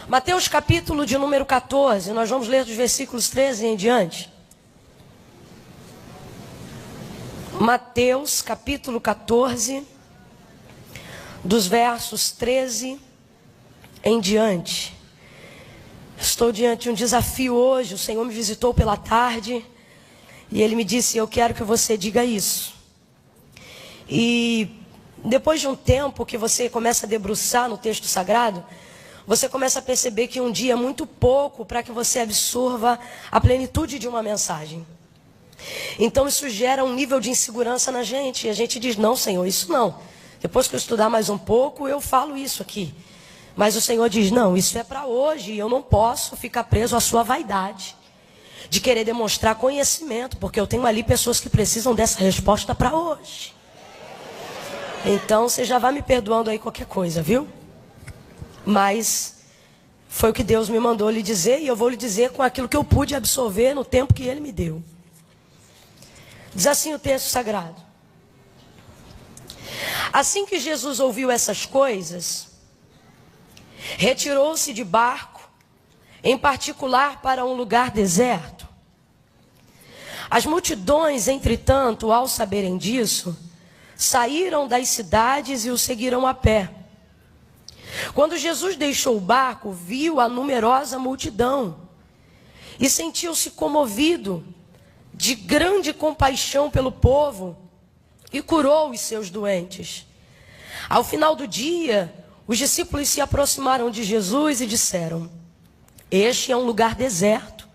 Mateus capítulo de número 14, nós vamos ler dos versículos 13 em diante. Mateus capítulo 14, dos versos 13 em diante. Estou diante de um desafio hoje. O Senhor me visitou pela tarde e Ele me disse: eu quero que você diga isso. E depois de um tempo que você começa a debruçar no texto sagrado, você começa a perceber que um dia é muito pouco para que você absorva a plenitude de uma mensagem. Então isso gera um nível de insegurança na gente. E a gente diz: não, Senhor, isso não. Depois que eu estudar mais um pouco, eu falo isso aqui. Mas o Senhor diz: não, isso é para hoje. E eu não posso ficar preso à sua vaidade de querer demonstrar conhecimento, porque eu tenho ali pessoas que precisam dessa resposta para hoje. Então você já vai me perdoando aí qualquer coisa, viu? Mas foi o que Deus me mandou lhe dizer, e eu vou lhe dizer com aquilo que eu pude absorver no tempo que Ele me deu. Diz assim o texto sagrado: assim que Jesus ouviu essas coisas, retirou-se de barco, em particular para um lugar deserto. As multidões, entretanto, ao saberem disso, saíram das cidades e o seguiram a pé. Quando Jesus deixou o barco, viu a numerosa multidão e sentiu-se comovido de grande compaixão pelo povo e curou os seus doentes. Ao final do dia, os discípulos se aproximaram de Jesus e disseram: este é um lugar deserto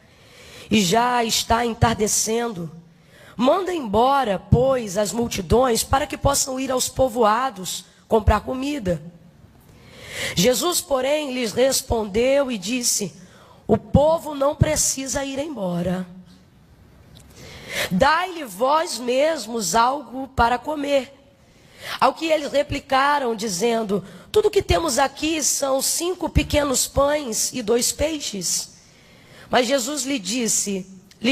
e já está entardecendo. Manda embora, pois, as multidões para que possam ir aos povoados comprar comida. Jesus, porém, lhes respondeu e disse: o povo não precisa ir embora. Dai-lhe vós mesmos algo para comer. Ao que eles replicaram, dizendo: tudo que temos aqui são 5 pequenos pães e 2 peixes. Mas Jesus lhes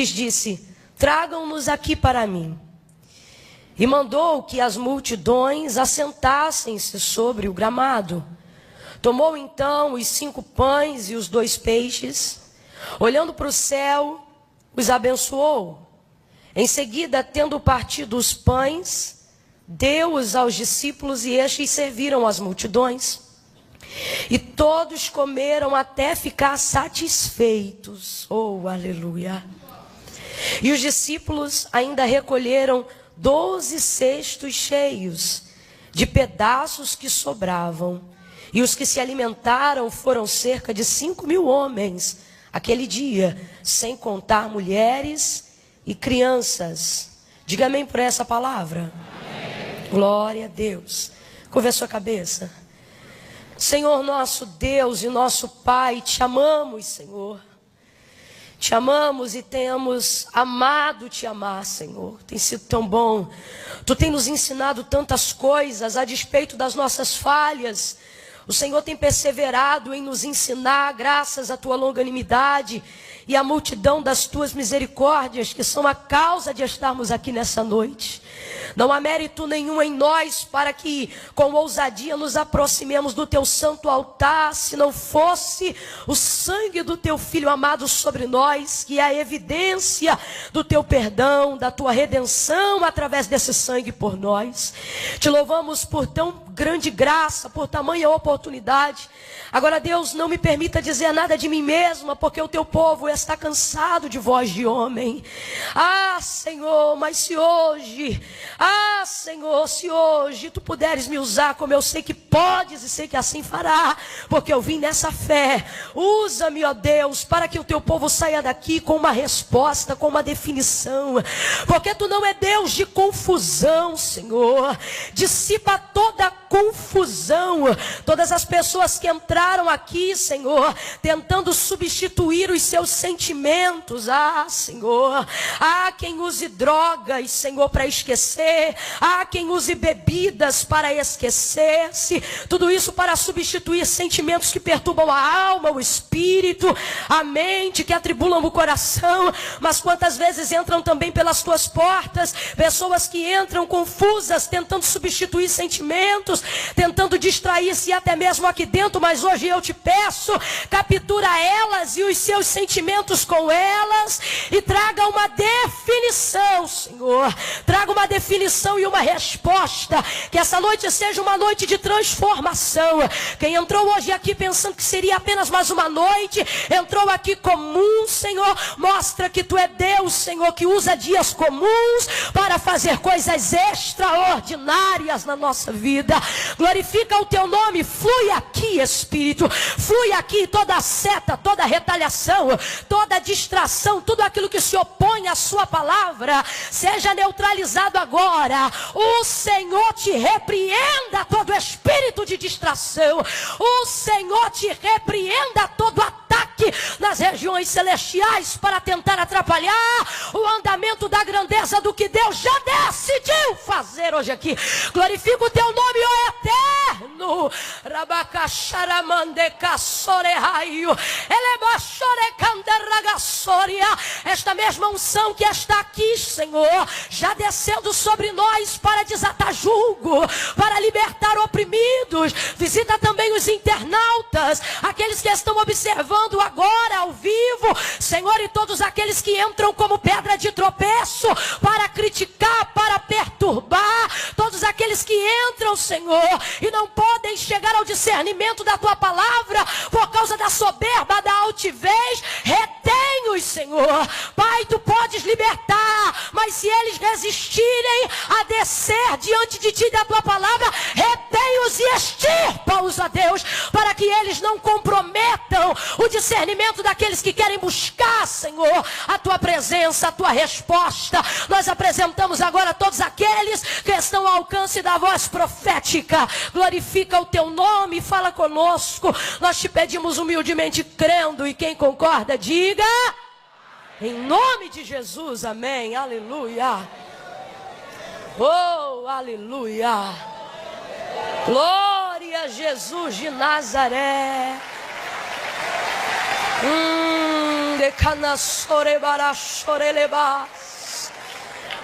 disse: tragam-nos aqui para mim. E mandou que as multidões assentassem-se sobre o gramado. Tomou então os 5 pães e os 2 peixes, olhando para o céu, os abençoou. Em seguida, tendo partido os pães, deu-os aos discípulos e estes serviram as multidões. E todos comeram até ficar satisfeitos. Oh, aleluia! E os discípulos ainda recolheram 12 cestos cheios de pedaços que sobravam. E os que se alimentaram foram cerca de 5.000 homens aquele dia, sem contar mulheres e crianças. Diga amém por essa palavra. Amém. Glória a Deus. Curva a sua cabeça. Senhor nosso Deus e nosso Pai, te amamos, Senhor. Te amamos e temos amado te amar, Senhor. Tem sido tão bom. Tu tem nos ensinado tantas coisas a despeito das nossas falhas. O Senhor tem perseverado em nos ensinar, graças à tua longanimidade e à multidão das tuas misericórdias, que são a causa de estarmos aqui nessa noite. Não há mérito nenhum em nós para que com ousadia nos aproximemos do teu santo altar, se não fosse o sangue do teu Filho amado sobre nós, que é a evidência do teu perdão, da tua redenção através desse sangue por nós. Te louvamos por tão grande graça, por tamanha oportunidade. Agora, Deus, não me permita dizer nada de mim mesma, porque o teu povo está cansado de voz de homem. Ah, Senhor, mas se hoje tu puderes me usar como eu sei que podes e sei que assim fará, porque eu vim nessa fé. Usa-me, ó Deus, para que o teu povo saia daqui com uma resposta, com uma definição, porque tu não é Deus de confusão, Senhor. Dissipa toda a confusão. Todas as pessoas que entraram aqui, Senhor, tentando substituir os seus sentimentos, Senhor, quem use drogas, Senhor, para esquecer, comer, há quem use bebidas para esquecer-se, tudo isso para substituir sentimentos que perturbam a alma, o espírito, a mente, que atribulam o coração. Mas quantas vezes entram também pelas tuas portas pessoas que entram confusas, tentando substituir sentimentos, tentando distrair-se até mesmo aqui dentro. Mas hoje eu te peço, captura elas e os seus sentimentos com elas e traga uma definição, Senhor. Traga uma definição e uma resposta. Que essa noite seja uma noite de transformação. Quem entrou hoje aqui pensando que seria apenas mais uma noite, entrou aqui comum, Senhor. Mostra que Tu é Deus, Senhor, que usa dias comuns para fazer coisas extraordinárias na nossa vida. Glorifica o Teu nome. Flui aqui, Espírito. Flui aqui toda seta, toda retaliação, toda distração, tudo aquilo que se opõe à Sua palavra, seja neutralizado agora. O Senhor te repreenda todo espírito de distração. O Senhor te repreenda todo ataque nas regiões celestiais para tentar atrapalhar o andamento da grandeza do que Deus já decidiu fazer hoje aqui. Glorifica o Teu nome, ó Eterno. Esta mesma unção que está aqui, Senhor, já descendo sobre nós para desatar julgo, para libertar oprimidos. Visita também os internautas, aqueles que estão observando agora ao vivo, Senhor, e todos aqueles que entram como pedra de tropeço para criticar, para perturbar, todos aqueles que entram, Senhor, e não podem chegar ao discernimento da Tua palavra por causa da soberba, da altivez. Retém-os, Senhor. Pai, Tu podes libertar, mas se eles resistirem a descer diante de Ti da Tua palavra, retém-os e extirpa-os, a Deus, para que eles não comprometam o discernimento daqueles que querem buscar, Senhor, a Tua presença, a Tua resposta. Nós apresentamos agora todos aqueles que estão ao alcance da voz profética. Glorifica o Teu nome e fala conosco. Nós te pedimos humildemente, crendo, e quem concorda, diga em nome de Jesus, amém, aleluia. Oh, aleluia. Glória a Jesus de Nazaré.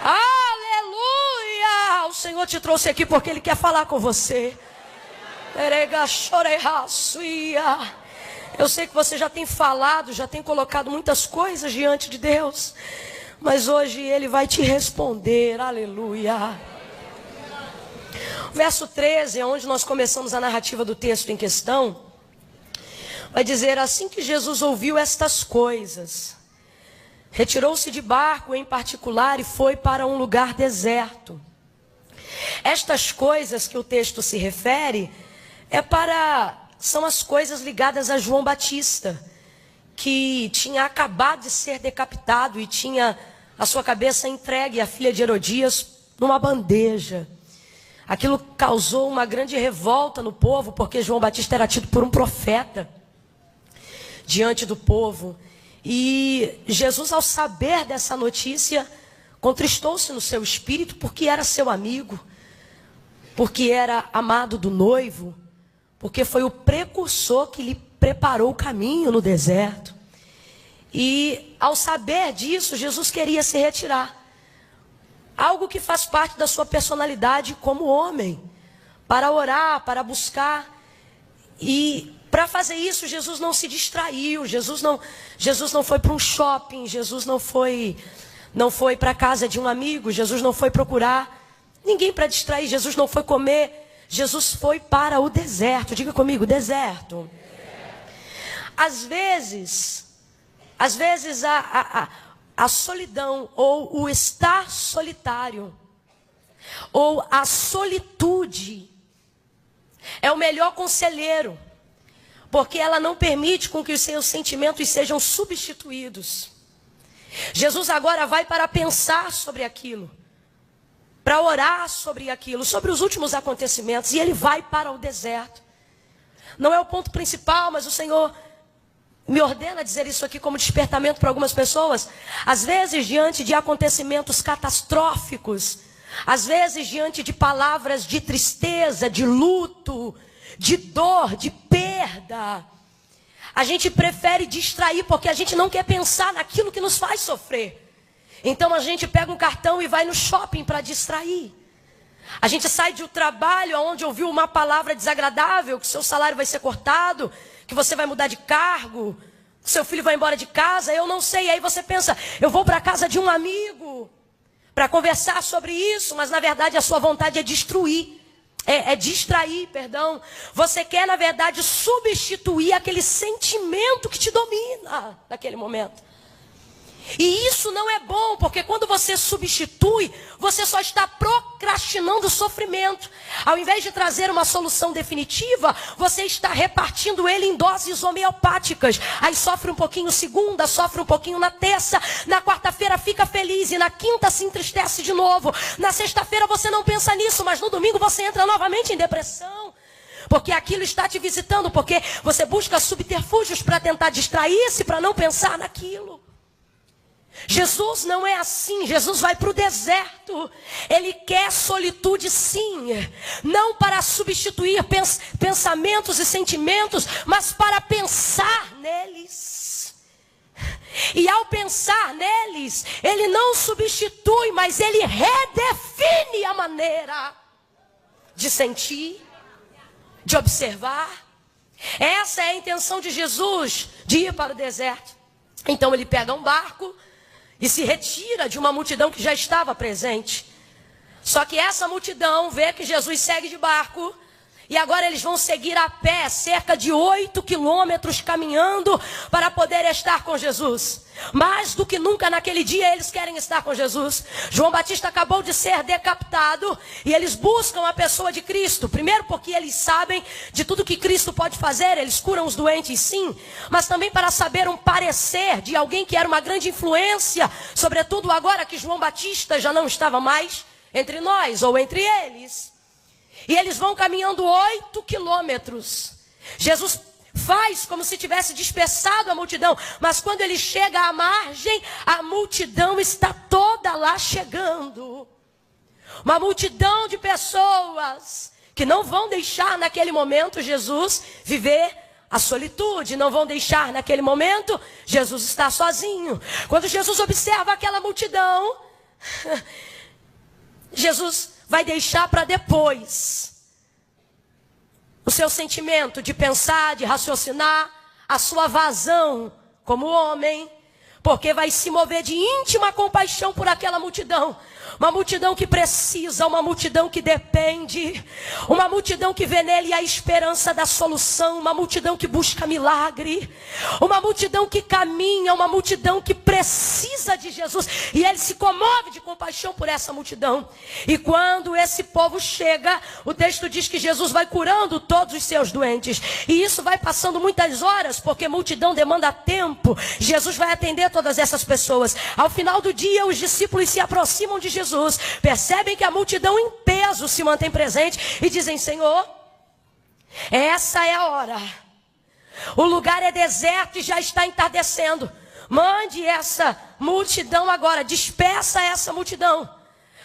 Aleluia. O Senhor te trouxe aqui porque Ele quer falar com você. Eu sei que você já tem falado, já tem colocado muitas coisas diante de Deus, mas hoje Ele vai te responder. Aleluia. O verso 13 é onde nós começamos a narrativa do texto em questão. Vai dizer: assim que Jesus ouviu estas coisas, retirou-se de barco em particular e foi para um lugar deserto. Estas coisas que o texto se refere são as coisas ligadas a João Batista, que tinha acabado de ser decapitado e tinha a sua cabeça entregue à filha de Herodias numa bandeja. Aquilo causou uma grande revolta no povo, porque João Batista era tido por um profeta diante do povo. E Jesus, ao saber dessa notícia, contristou-se no seu espírito, porque era seu amigo, porque era amado do noivo, porque foi o precursor que lhe preparou o caminho no deserto. E ao saber disso, Jesus queria se retirar. Algo que faz parte da sua personalidade como homem, para orar, para buscar. E para fazer isso, Jesus não se distraiu, Jesus não foi para um shopping, Jesus não foi para a casa de um amigo, Jesus não foi procurar ninguém para distrair, Jesus não foi comer, Jesus foi para o deserto. Diga comigo, deserto. Às vezes a solidão, ou o estar solitário, ou a solitude, é o melhor conselheiro, porque ela não permite com que os seus sentimentos sejam substituídos. Jesus agora vai para pensar sobre aquilo, para orar sobre aquilo, sobre os últimos acontecimentos, e ele vai para o deserto. Não é o ponto principal, mas o Senhor me ordena dizer isso aqui como despertamento para algumas pessoas. Às vezes, diante de acontecimentos catastróficos, Às vezes, diante de palavras de tristeza, de luto, de dor, de perda, a gente prefere distrair porque a gente não quer pensar naquilo que nos faz sofrer. Então a gente pega um cartão e vai no shopping para distrair. A gente sai de um trabalho onde ouviu uma palavra desagradável, que seu salário vai ser cortado, que você vai mudar de cargo, que seu filho vai embora de casa, eu não sei. E aí você pensa, eu vou para a casa de um amigo para conversar sobre isso, mas na verdade a sua vontade é destruir. Distrair, perdão. Você quer, na verdade, substituir aquele sentimento que te domina naquele momento. E isso não é bom, porque quando você substitui, você só está procrastinando o sofrimento. Ao invés de trazer uma solução definitiva, você está repartindo ele em doses homeopáticas. Aí sofre um pouquinho segunda, sofre um pouquinho na terça, na quarta-feira fica feliz e na quinta se entristece de novo. Na sexta-feira você não pensa nisso, mas no domingo você entra novamente em depressão. Porque aquilo está te visitando, porque você busca subterfúgios para tentar distrair-se, para não pensar naquilo. Jesus não é assim. Jesus vai para o deserto. Ele quer solitude, sim. Não para substituir pensamentos e sentimentos, mas para pensar neles. E ao pensar neles, ele não substitui, mas ele redefine a maneira de sentir, de observar. Essa é a intenção de Jesus, de ir para o deserto. Então ele pega um barco e se retira de uma multidão que já estava presente. Só que essa multidão vê que Jesus segue de barco. E agora eles vão seguir a pé, cerca de 8 quilômetros caminhando para poder estar com Jesus. Mais do que nunca naquele dia eles querem estar com Jesus. João Batista acabou de ser decapitado e eles buscam a pessoa de Cristo. Primeiro porque eles sabem de tudo que Cristo pode fazer, eles curam os doentes sim. Mas também para saber um parecer de alguém que era uma grande influência, sobretudo agora que João Batista já não estava mais entre nós ou entre eles. E eles vão caminhando 8 quilômetros. Jesus faz como se tivesse dispersado a multidão. Mas quando ele chega à margem, a multidão está toda lá chegando. Uma multidão de pessoas que não vão deixar naquele momento Jesus viver a solitude. Não vão deixar naquele momento Jesus estar sozinho. Quando Jesus observa aquela multidão, Jesus vai deixar para depois o seu sentimento de pensar, de raciocinar, a sua vazão como homem, porque vai se mover de íntima compaixão por aquela multidão. Uma multidão que precisa, uma multidão que depende, uma multidão que vê nele a esperança da solução, uma multidão que busca milagre, uma multidão que caminha, uma multidão que precisa de Jesus. E ele se comove de compaixão por essa multidão. E quando esse povo chega, o texto diz que Jesus vai curando todos os seus doentes. E isso vai passando muitas horas, porque multidão demanda tempo. Jesus vai atender todas essas pessoas. Ao final do dia, os discípulos se aproximam de Jesus, percebem que a multidão em peso se mantém presente e dizem: Senhor, essa é a hora, o lugar é deserto e já está entardecendo, mande essa multidão agora, dispersa essa multidão,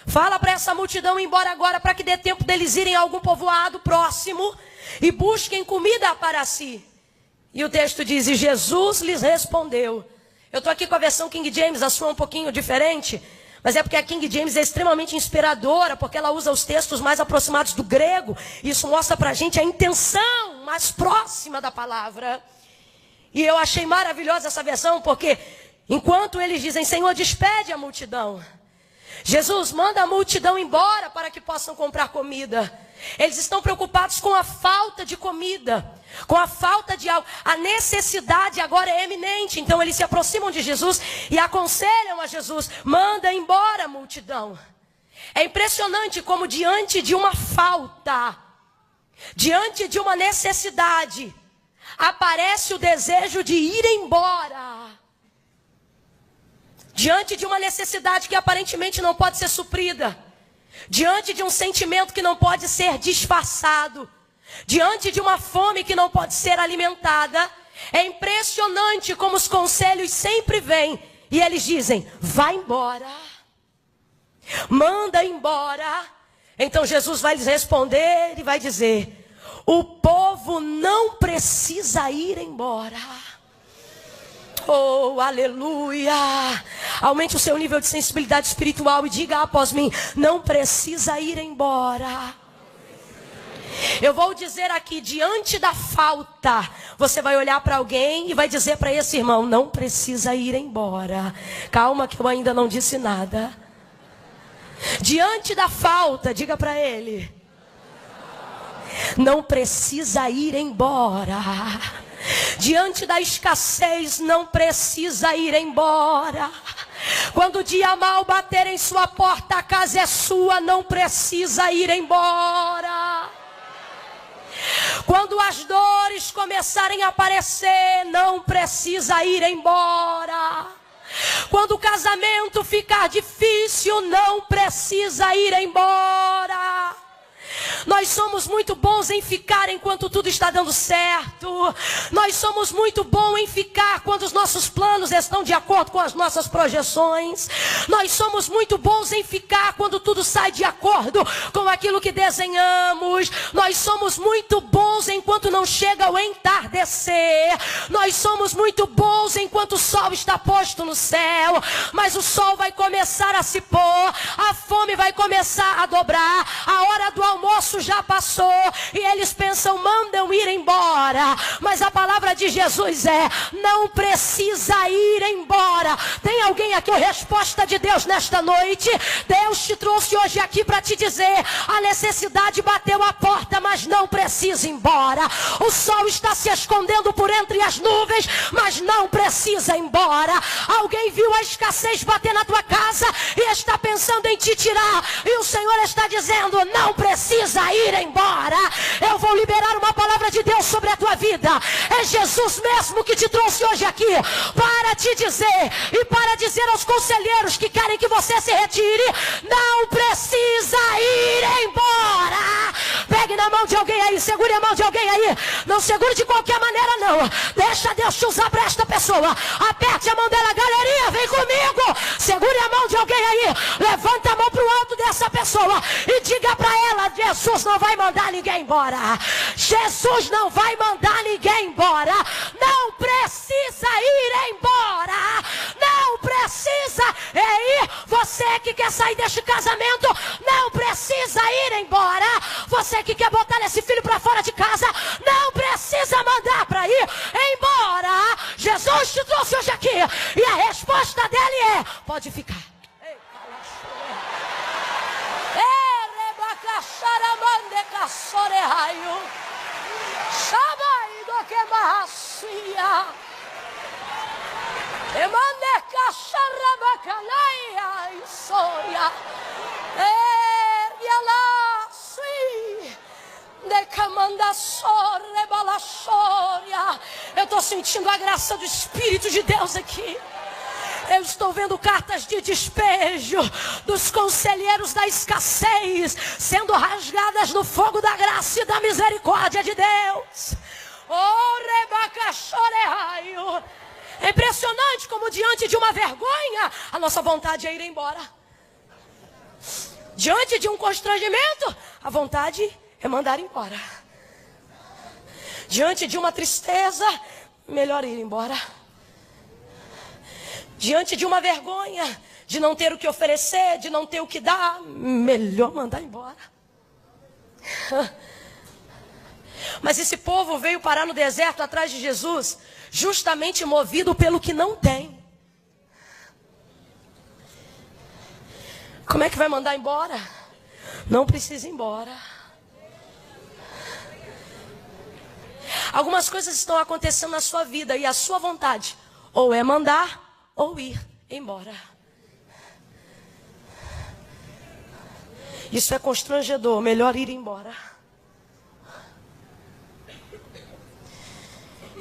fala para essa multidão ir embora agora, para que dê tempo deles irem a algum povoado próximo e busquem comida para si. E o texto diz: e Jesus lhes respondeu. Eu estou aqui com a versão King James, a sua é um pouquinho diferente, mas é porque a King James é extremamente inspiradora, porque ela usa os textos mais aproximados do grego. Isso mostra para a gente a intenção mais próxima da palavra. E eu achei maravilhosa essa versão, porque enquanto eles dizem: Senhor, despede a multidão, Jesus manda a multidão embora para que possam comprar comida. Eles estão preocupados com a falta de comida, com a falta de algo. A necessidade agora é eminente. Então eles se aproximam de Jesus e aconselham a Jesus: manda embora a multidão. É impressionante como diante de uma falta, diante de uma necessidade, aparece o desejo de ir embora. Diante de uma necessidade que aparentemente não pode ser suprida, diante de um sentimento que não pode ser disfarçado, diante de uma fome que não pode ser alimentada, é impressionante como os conselhos sempre vêm e eles dizem: vai embora. Manda embora. Então Jesus vai lhes responder e vai dizer: o povo não precisa ir embora. Oh, aleluia. Aumente o seu nível de sensibilidade espiritual e diga após mim: não precisa ir embora. Eu vou dizer aqui, diante da falta, você vai olhar para alguém e vai dizer para esse irmão: não precisa ir embora. Calma que eu ainda não disse nada. Diante da falta, diga para ele: não precisa ir embora. Diante da escassez, não precisa ir embora. Quando o dia mal bater em sua porta, a casa é sua, não precisa ir embora. Quando as dores começarem a aparecer, não precisa ir embora. Quando o casamento ficar difícil, não precisa ir embora. Nós somos muito bons em ficar enquanto tudo está dando certo. Nós somos muito bons em ficar quando os nossos planos estão de acordo com as nossas projeções. Nós somos muito bons em ficar quando tudo sai de acordo com aquilo que desenhamos. Nós somos muito bons enquanto não chega o entardecer. Nós somos muito bons enquanto o sol está posto no céu. Mas o sol vai começar a se pôr, a fome vai começar a dobrar, a hora do almoço já passou e eles pensam: mandam ir embora. Mas a palavra de Jesus é: não precisa ir embora. Tem alguém aqui? A resposta de Deus nesta noite: Deus te trouxe hoje aqui para te dizer: a necessidade bateu a porta, mas não precisa ir embora. O sol está se escondendo por entre as nuvens, mas não precisa ir embora. Alguém viu a escassez bater na tua casa e está pensando em te tirar, e o Senhor está dizendo: não precisa ir embora. Eu vou liberar uma palavra de Deus sobre a tua vida. É Jesus mesmo que te trouxe hoje aqui para te dizer e para dizer aos conselheiros que querem que você se retire: não precisa ir embora. Pegue na mão de alguém aí, segure a mão de alguém aí. Não segure de qualquer maneira não. Deixa Deus te usar para esta pessoa. Aperte a mão dela, galerinha, vem comigo. Segure a mão de alguém aí. Levanta a mão para o alto dessa pessoa e diga para ela: Jesus não vai mandar ninguém embora. Jesus não vai mandar ninguém embora. Não precisa ir embora. Não precisa ir. Você que quer sair deste casamento, não precisa ir embora. Você que quer botar esse filho para fora de casa, não precisa mandar para ir embora. Jesus te trouxe hoje aqui e a resposta dele é: pode ficar. Eu estou sentindo a graça do Espírito de Deus aqui. Eu estou vendo cartas de despejo dos conselheiros da escassez sendo rasgadas no fogo da graça e da misericórdia de Deus. É impressionante como diante de uma vergonha a nossa vontade é ir embora. Diante de um constrangimento, a vontade é mandar embora. Diante de uma tristeza, melhor ir embora. Diante de uma vergonha, de não ter o que oferecer, de não ter o que dar, melhor mandar embora. Mas esse povo veio parar no deserto atrás de Jesus, justamente movido pelo que não tem. Como é que vai mandar embora? Não precisa ir embora. Algumas coisas estão acontecendo na sua vida e a sua vontade ou é mandar ou ir embora. Isso é constrangedor, melhor ir embora.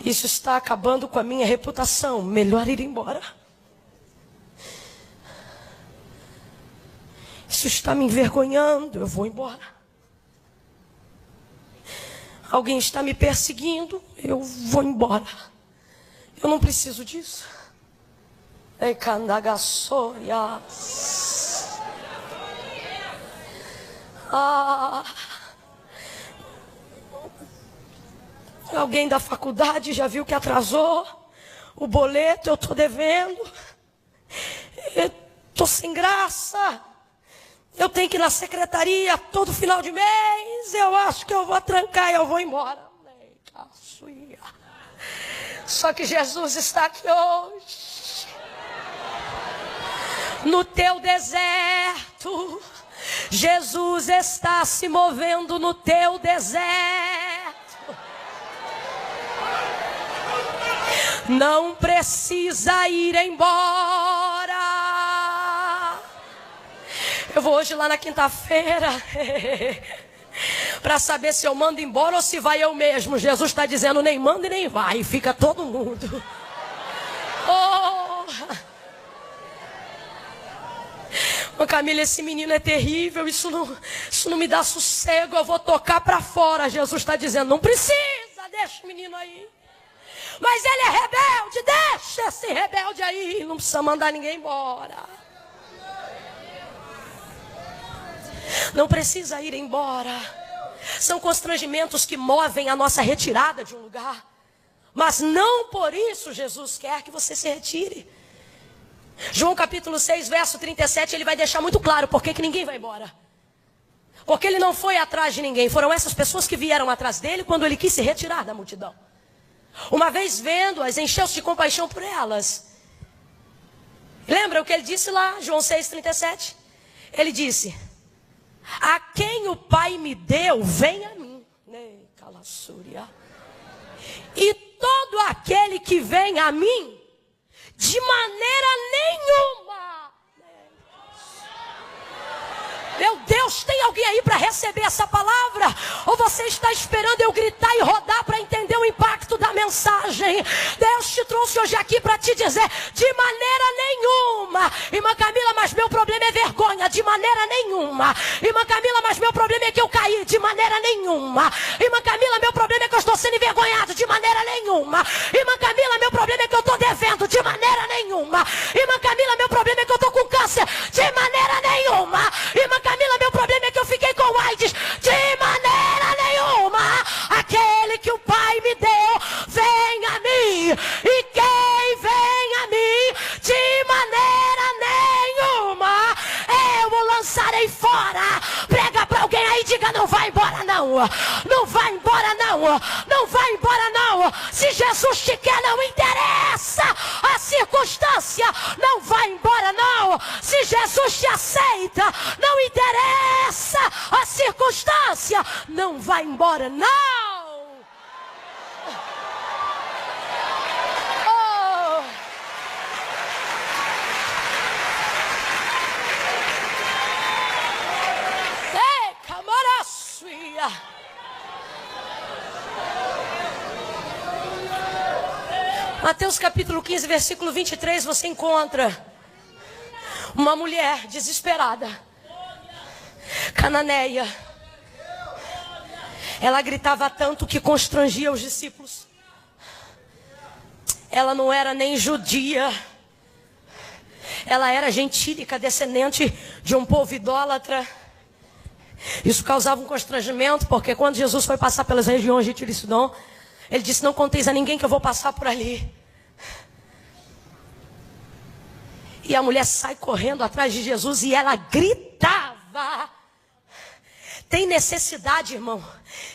Isso está acabando com a minha reputação, melhor ir embora. Isso está me envergonhando, eu vou embora. Alguém está me perseguindo, eu vou embora. Eu não preciso disso. Ah, alguém da faculdade já viu que atrasou o boleto, eu estou devendo. Eu estou sem graça. Eu tenho que ir na secretaria todo final de mês. Eu acho que eu vou trancar e eu vou embora. Só que Jesus está aqui hoje. No teu deserto. Jesus está se movendo no teu deserto. Não precisa ir embora. Eu vou hoje lá na quinta-feira para saber se eu mando embora ou se vai eu mesmo. Jesus está dizendo, nem manda e nem vai. Fica todo mundo. Oh! Camila, esse menino é terrível. Isso não me dá sossego. Eu vou tocar para fora. Jesus está dizendo, não precisa. Deixa o menino aí. Mas ele é rebelde. Deixa esse rebelde aí. Não precisa mandar ninguém embora. Não precisa ir embora. São constrangimentos que movem a nossa retirada de um lugar. Mas não por isso Jesus quer que você se retire. João capítulo 6, verso 37, ele vai deixar muito claro por que ninguém vai embora. Porque ele não foi atrás de ninguém. Foram essas pessoas que vieram atrás dele quando ele quis se retirar da multidão. Uma vez vendo-as, encheu-se de compaixão por elas. Lembra o que ele disse lá, João 6, 37? Ele disse, a quem o Pai me deu, vem a mim. E todo aquele que vem a mim, de maneira nenhuma. Meu Deus, tem alguém aí para receber essa palavra? Ou você está esperando eu gritar e rodar para entender o impacto da mensagem? Deus te trouxe hoje aqui para te dizer, de maneira nenhuma. Irmã Camila, mas meu problema é vergonha. De maneira nenhuma. Irmã Camila, mas meu problema é que eu caí. De maneira nenhuma. Irmã Camila, meu problema é que eu estou sendo envergonhado. De maneira nenhuma. Irmã Camila, meu problema é que eu estou devendo. De maneira nenhuma. Irmã Camila, meu problema é que eu estou com câncer. De maneira nenhuma. Irmã Camila, meu problema é que eu fiquei com AIDS. De maneira nenhuma. Aquele que o Pai me deu, vem a mim. E quem vem a mim, de maneira nenhuma, eu o lançarei fora. Prega para alguém aí e diga, não vai embora não. Não vai embora não. Não vai embora não. Se Jesus te quer, não interessa a circunstância. Não vai embora não. Se Jesus te aceita, não interessa a circunstância. Não vai embora não. Oh. Ei, camaraçuia. Mateus capítulo 15, versículo 23, você encontra uma mulher desesperada, cananeia. Ela gritava tanto que constrangia os discípulos. Ela não era nem judia. Ela era gentílica, descendente de um povo idólatra. Isso causava um constrangimento, porque quando Jesus foi passar pelas regiões de Tiro e Sidom, ele disse, não conteis a ninguém que eu vou passar por ali. E a mulher sai correndo atrás de Jesus e ela gritava. Tem necessidade, irmão,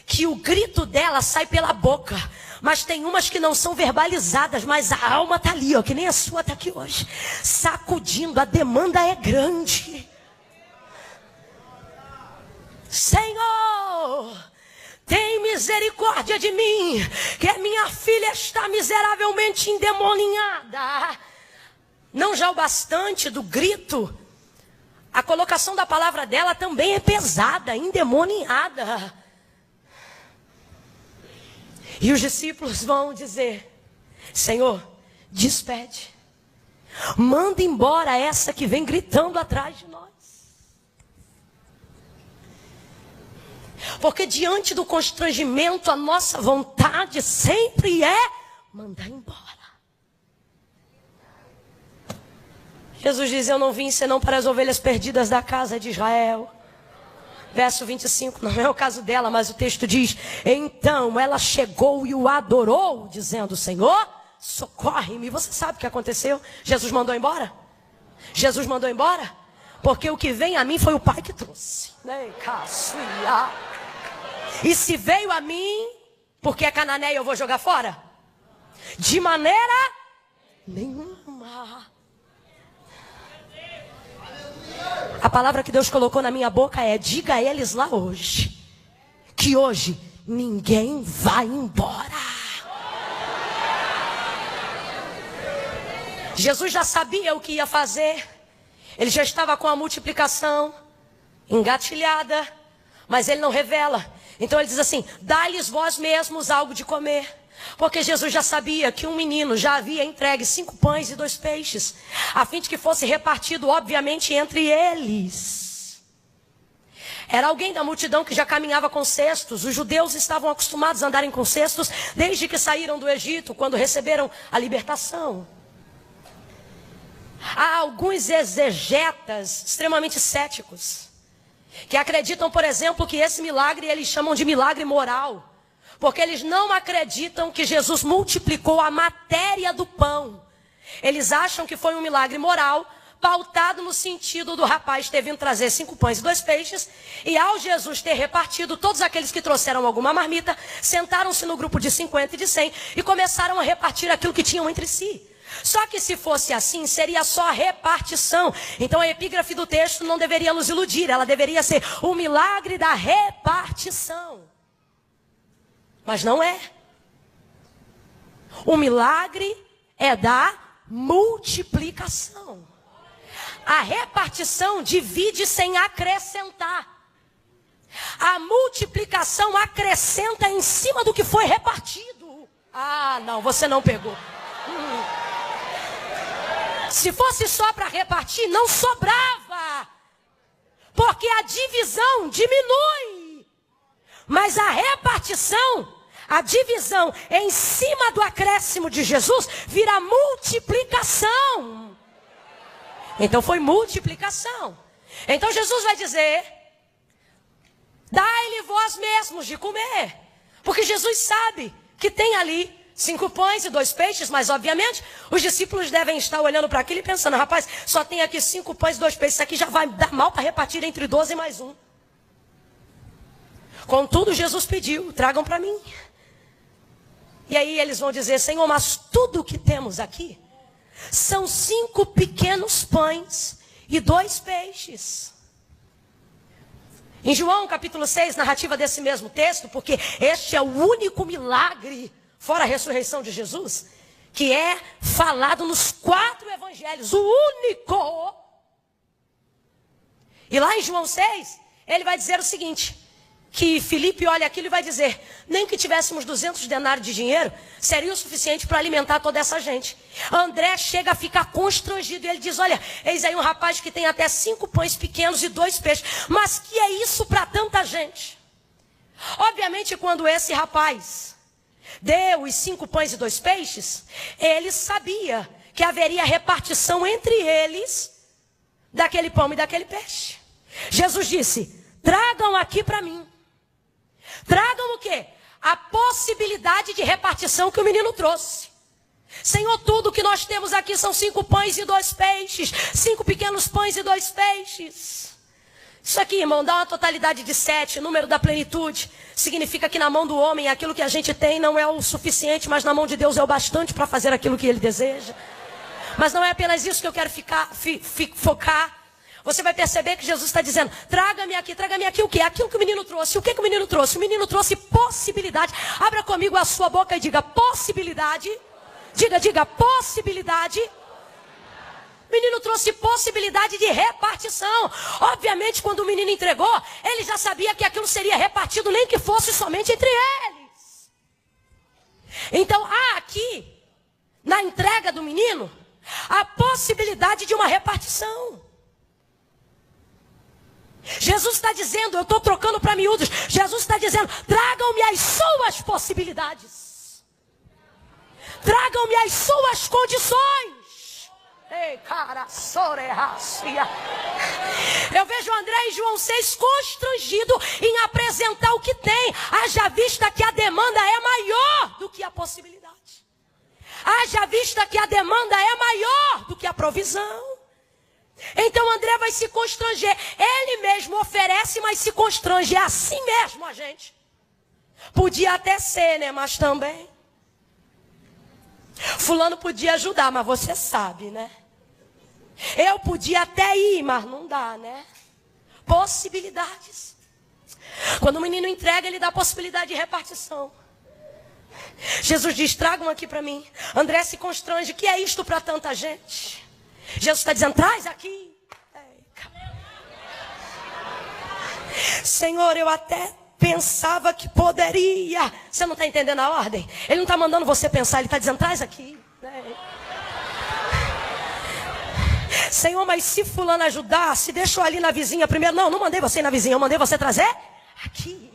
que o grito dela sai pela boca. Mas tem umas que não são verbalizadas, mas a alma está ali, ó, que nem a sua está aqui hoje. Sacudindo, a demanda é grande. Senhor, tem misericórdia de mim, que a minha filha está miseravelmente endemoniada. Não já o bastante do grito, a colocação da palavra dela também é pesada, endemoniada. E os discípulos vão dizer, Senhor, despede. Manda embora essa que vem gritando atrás de nós. Porque diante do constrangimento, a nossa vontade sempre é mandar embora. Jesus diz, eu não vim senão para as ovelhas perdidas da casa de Israel. Verso 25, não é o caso dela, mas o texto diz: então ela chegou e o adorou, dizendo: Senhor, socorre-me. Você sabe o que aconteceu? Jesus mandou embora? Jesus mandou embora? Porque o que vem a mim foi o Pai que trouxe. E se veio a mim, porque é cananeia, eu vou jogar fora? De maneira nenhuma. A palavra que Deus colocou na minha boca é: diga a eles lá hoje, que hoje ninguém vai embora. Jesus já sabia o que ia fazer. Ele já estava com a multiplicação engatilhada, mas ele não revela. Então ele diz assim: dá-lhes vós mesmos algo de comer. Porque Jesus já sabia que um menino já havia entregue 5 pães e 2 peixes, a fim de que fosse repartido, obviamente, entre eles. Era alguém da multidão que já caminhava com cestos. Os judeus estavam acostumados a andarem com cestos desde que saíram do Egito, quando receberam a libertação. Há alguns exegetas extremamente céticos que acreditam, por exemplo, que esse milagre eles chamam de milagre moral, porque eles não acreditam que Jesus multiplicou a matéria do pão. Eles acham que foi um milagre moral, pautado no sentido do rapaz ter vindo trazer 5 pães e 2 peixes, e ao Jesus ter repartido, todos aqueles que trouxeram alguma marmita, sentaram-se no grupo de 50 e de 100 e começaram a repartir aquilo que tinham entre si. Só que se fosse assim, seria só a repartição. Então a epígrafe do texto não deveria nos iludir, ela deveria ser o milagre da repartição. Mas não é. O milagre é da multiplicação. A repartição divide sem acrescentar. A multiplicação acrescenta em cima do que foi repartido. Ah, não, você não pegou. Se fosse só para repartir, não sobrava. Porque a divisão diminui. Mas a repartição, a divisão em cima do acréscimo de Jesus, vira multiplicação. Então foi multiplicação. Então Jesus vai dizer: dai-lhe vós mesmos de comer. Porque Jesus sabe que tem ali 5 pães e 2 peixes, mas obviamente os discípulos devem estar olhando para aquilo e pensando: rapaz, só tem aqui 5 pães e 2 peixes, isso aqui já vai dar mal para repartir entre 12 e mais 1. Contudo, Jesus pediu: tragam para mim. E aí eles vão dizer: Senhor, mas tudo o que temos aqui são 5 pequenos pães e 2 peixes. Em João capítulo 6, narrativa desse mesmo texto, porque este é o único milagre, fora a ressurreição de Jesus, que é falado nos 4 evangelhos, o único. E lá em João 6, ele vai dizer o seguinte: que Filipe olha aquilo e vai dizer: nem que tivéssemos 200 denários de dinheiro, seria o suficiente para alimentar toda essa gente. André chega a ficar constrangido e ele diz: olha, eis aí um rapaz que tem até 5 pães pequenos e 2 peixes, mas que é isso para tanta gente? Obviamente, quando esse rapaz deu os 5 pães e 2 peixes, ele sabia que haveria repartição entre eles daquele pão e daquele peixe. Jesus disse: tragam aqui para mim. Tragam o quê? A possibilidade de repartição que o menino trouxe. Senhor, tudo que nós temos aqui são 5 pães e 2 peixes. 5 pequenos pães e 2 peixes. Isso aqui, irmão, dá uma totalidade de 7, número da plenitude. Significa que na mão do homem aquilo que a gente tem não é o suficiente, mas na mão de Deus é o bastante para fazer aquilo que Ele deseja. Mas não é apenas isso que eu quero focar. Você vai perceber que Jesus está dizendo: traga-me aqui o quê? Aquilo que o menino trouxe. O que o menino trouxe? O menino trouxe possibilidade. Abra comigo a sua boca e diga: possibilidade. Diga, possibilidade. O menino trouxe possibilidade de repartição. Obviamente, quando o menino entregou, ele já sabia que aquilo seria repartido, nem que fosse somente entre eles. Então, há aqui, na entrega do menino, a possibilidade de uma repartição. Jesus está dizendo, eu estou trocando para miúdos, Jesus está dizendo: tragam-me as suas possibilidades. Tragam-me as suas condições. Ei, cara, sorerracia. Eu vejo André e João 6 constrangido em apresentar o que tem, haja vista que a demanda é maior do que a possibilidade. Haja vista que a demanda é maior do que a provisão. Então André vai se constranger. Ele mesmo oferece, mas se constrange. É assim mesmo a gente. Podia até ser, né? Mas também. Fulano podia ajudar, mas você sabe, né? Eu podia até ir, mas não dá, né? Possibilidades. Quando o menino entrega, ele dá possibilidade de repartição. Jesus diz, tragam aqui para mim. André se constrange, que é isto para tanta gente? Jesus está dizendo, traz aqui. Senhor, eu até pensava que poderia. Você não está entendendo a ordem? Ele não está mandando você pensar, ele está dizendo, traz aqui. Senhor, mas se fulano ajudar, se deixou ali na vizinha primeiro. Não, não mandei você ir na vizinha, eu mandei você trazer aqui.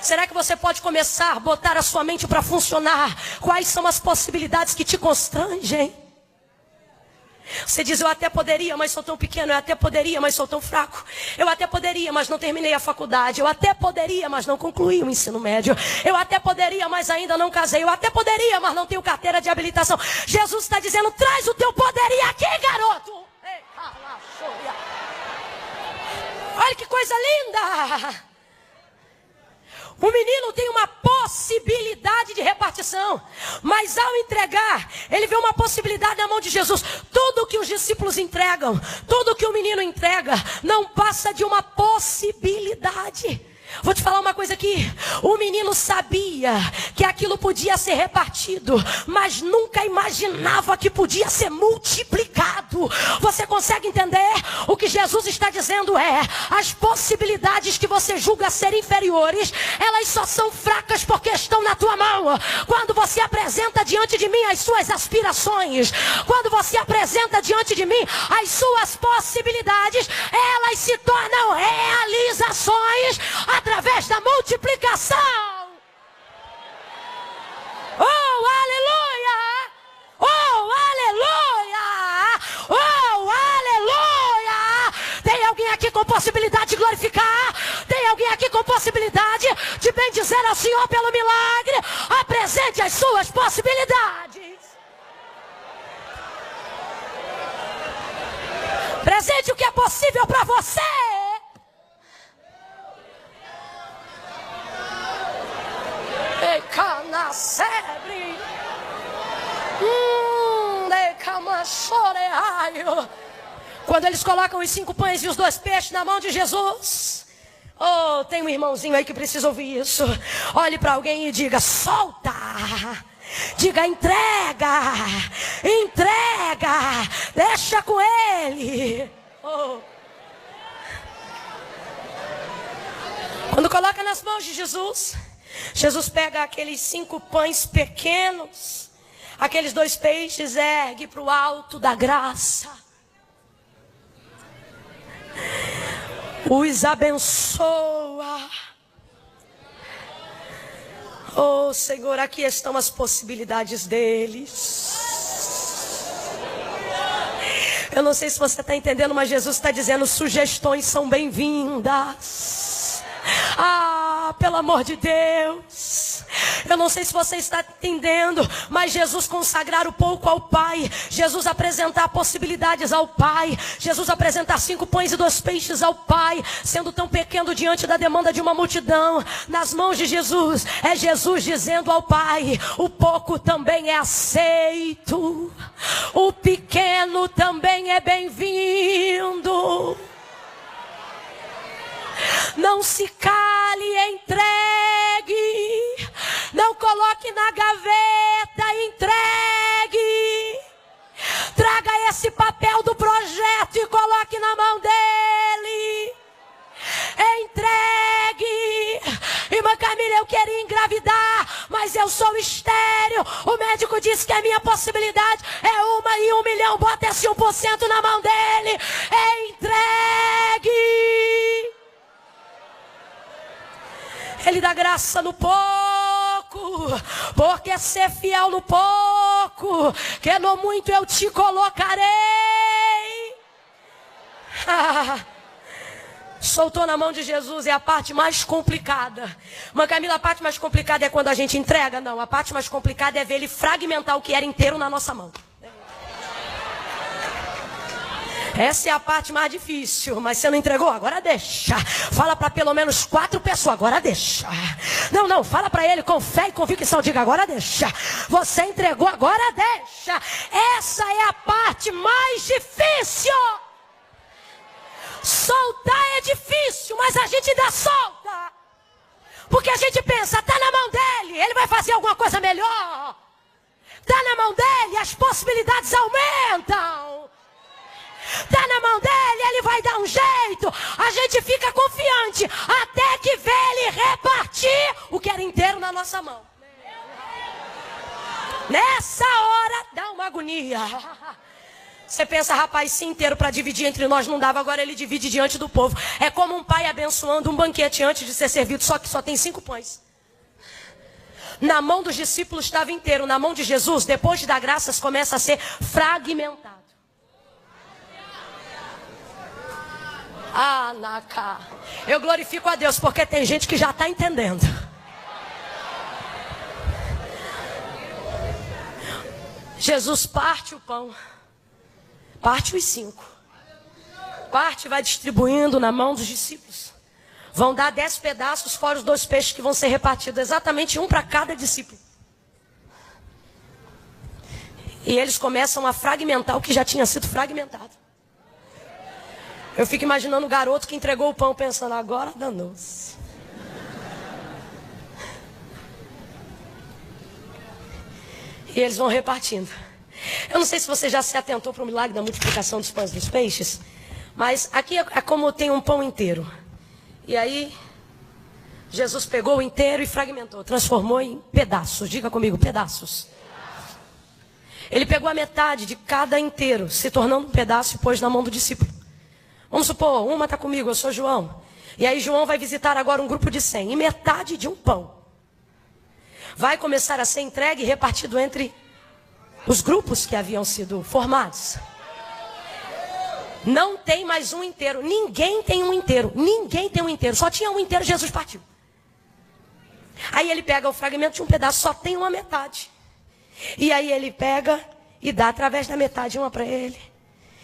Será que você pode começar a botar a sua mente para funcionar? Quais são as possibilidades que te constrangem? Você diz, eu até poderia, mas sou tão pequeno. Eu até poderia, mas sou tão fraco. Eu até poderia, mas não terminei a faculdade. Eu até poderia, mas não concluí o ensino médio. Eu até poderia, mas ainda não casei. Eu até poderia, mas não tenho carteira de habilitação. Jesus está dizendo, traz o teu poderia aqui, garoto. Olha que coisa linda. O menino tem uma possibilidade de repartição, mas ao entregar, ele vê uma possibilidade na mão de Jesus. Tudo que os discípulos entregam, tudo que o menino entrega, não passa de uma possibilidade. Vou te falar uma coisa aqui. O menino sabia que aquilo podia ser repartido, mas nunca imaginava que podia ser multiplicado. Você consegue entender? O que Jesus está dizendo é, as possibilidades que você julga ser inferiores, elas só são fracas porque estão na tua mão. Quando você apresenta diante de mim as suas aspirações, quando você apresenta diante de mim as suas possibilidades, elas se tornam realizações através da multiplicação. Oh, aleluia! Oh, aleluia! Oh, aleluia! Tem alguém aqui com possibilidade de glorificar? Tem alguém aqui com possibilidade de bendizer ao Senhor pelo milagre? Apresente as suas possibilidades. Presente o que é possível para você. Quando eles colocam os 5 pães e os 2 peixes na mão de Jesus, oh, tem um irmãozinho aí que precisa ouvir isso. Olhe para alguém e diga, solta. Diga, entrega. Entrega. Deixa com ele. Oh. Quando coloca nas mãos de Jesus, Jesus pega aqueles 5 pães pequenos, aqueles 2 peixes, ergue para o alto da graça, os abençoa. Oh Senhor, aqui estão as possibilidades deles. Eu não sei se você está entendendo, mas Jesus está dizendo, sugestões são bem-vindas. Ah, pelo amor de Deus. Eu não sei se você está entendendo, mas Jesus consagrar o pouco ao Pai, Jesus apresentar possibilidades ao Pai, Jesus apresentar 5 pães e 2 peixes ao Pai, sendo tão pequeno diante da demanda de uma multidão, nas mãos de Jesus, é Jesus dizendo ao Pai, o pouco também é aceito, o pequeno também é bem-vindo. Não se cale, entregue. Não coloque na gaveta, entregue. Traga esse papel do projeto e coloque na mão dele. Entregue. Irmã Camila, eu queria engravidar, mas eu sou estéril. O médico disse que a minha possibilidade é 1 em 1 milhão. Bota esse 1% na mão dele. Entregue. Ele dá graça no pouco. pouco, porque ser fiel no pouco, que no muito eu te colocarei. Soltou na mão de Jesus é a parte mais complicada. Mas Camila, a parte mais complicada é quando a gente entrega? Não, a parte mais complicada é ver ele fragmentar o que era inteiro na nossa mão. Essa é a parte mais difícil, mas você não entregou? Agora deixa. Fala para pelo menos 4 pessoas, agora deixa. Não, fala para ele com fé e convicção, diga agora deixa. Você entregou, agora deixa. Essa é a parte mais difícil. Soltar é difícil, mas a gente ainda solta. Porque a gente pensa, tá na mão dele, ele vai fazer alguma coisa melhor. Tá na mão dele, as possibilidades aumentam. Tá na mão dele, ele vai dar um jeito. A gente fica confiante até que vê ele repartir o que era inteiro na nossa mão. Nessa hora dá uma agonia. Você pensa, rapaz, se inteiro para dividir entre nós não dava, agora ele divide diante do povo. É como um pai abençoando um banquete antes de ser servido, só que só tem 5 pães. Na mão dos discípulos estava inteiro, na mão de Jesus, depois de dar graças, começa a ser fragmentado. Naká. Eu glorifico a Deus porque tem gente que já está entendendo. Jesus parte o pão. Parte os 5. Parte e vai distribuindo na mão dos discípulos. Vão dar 10 pedaços fora os 2 peixes que vão ser repartidos. Exatamente um para cada discípulo. E eles começam a fragmentar o que já tinha sido fragmentado. Eu fico imaginando o garoto que entregou o pão pensando, agora danou-se. E eles vão repartindo. Eu não sei se você já se atentou para o milagre da multiplicação dos pães e dos peixes, mas aqui é como tem um pão inteiro. E aí, Jesus pegou o inteiro e fragmentou, transformou em pedaços. Diga comigo, pedaços. Ele pegou a metade de cada inteiro, se tornando um pedaço e pôs na mão do discípulo. Vamos supor, uma está comigo, eu sou João. E aí João vai visitar agora um grupo de 100. E metade de um pão vai começar a ser entregue e repartido entre os grupos que haviam sido formados. Não tem mais um inteiro. Ninguém tem um inteiro. Ninguém tem um inteiro. Só tinha um inteiro, Jesus partiu. Aí ele pega o fragmento de um pedaço, só tem uma metade. E aí ele pega e dá através da metade uma para ele.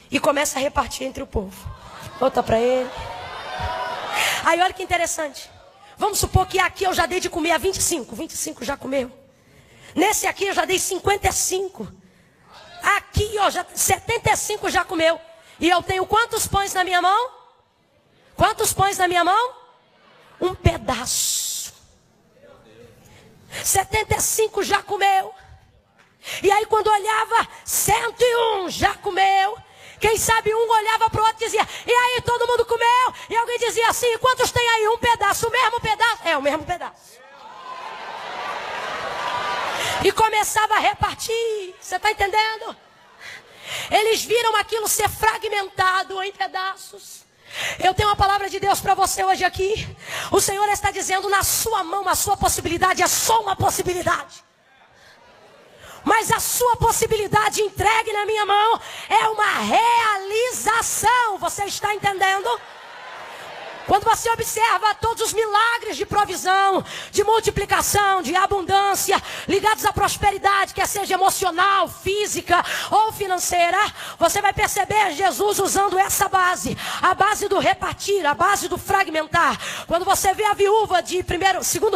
E começa a repartir entre o povo. Outra para ele. Aí olha que interessante. Vamos supor que aqui eu já dei de comer a 25. 25 já comeu. Nesse aqui eu já dei 55. Aqui ó, 75 já comeu. E eu tenho quantos pães na minha mão? Quantos pães na minha mão? Um pedaço. 75 já comeu. E aí quando olhava, 101 já comeu. Quem sabe um olhava para o outro e dizia, e aí todo mundo comeu? E alguém dizia assim, quantos tem aí? Um pedaço, o mesmo pedaço? É, o mesmo pedaço. E começava a repartir, você está entendendo? Eles viram aquilo ser fragmentado em pedaços. Eu tenho uma palavra de Deus para você hoje aqui. O Senhor está dizendo, na sua mão, a sua possibilidade é só uma possibilidade. Mas a sua possibilidade entregue na minha mão é uma realização. Você está entendendo? Quando você observa todos os milagres de provisão, de multiplicação, de abundância, ligados à prosperidade, quer seja emocional, física ou financeira, você vai perceber Jesus usando essa base, a base do repartir, a base do fragmentar. Quando você vê a viúva de 2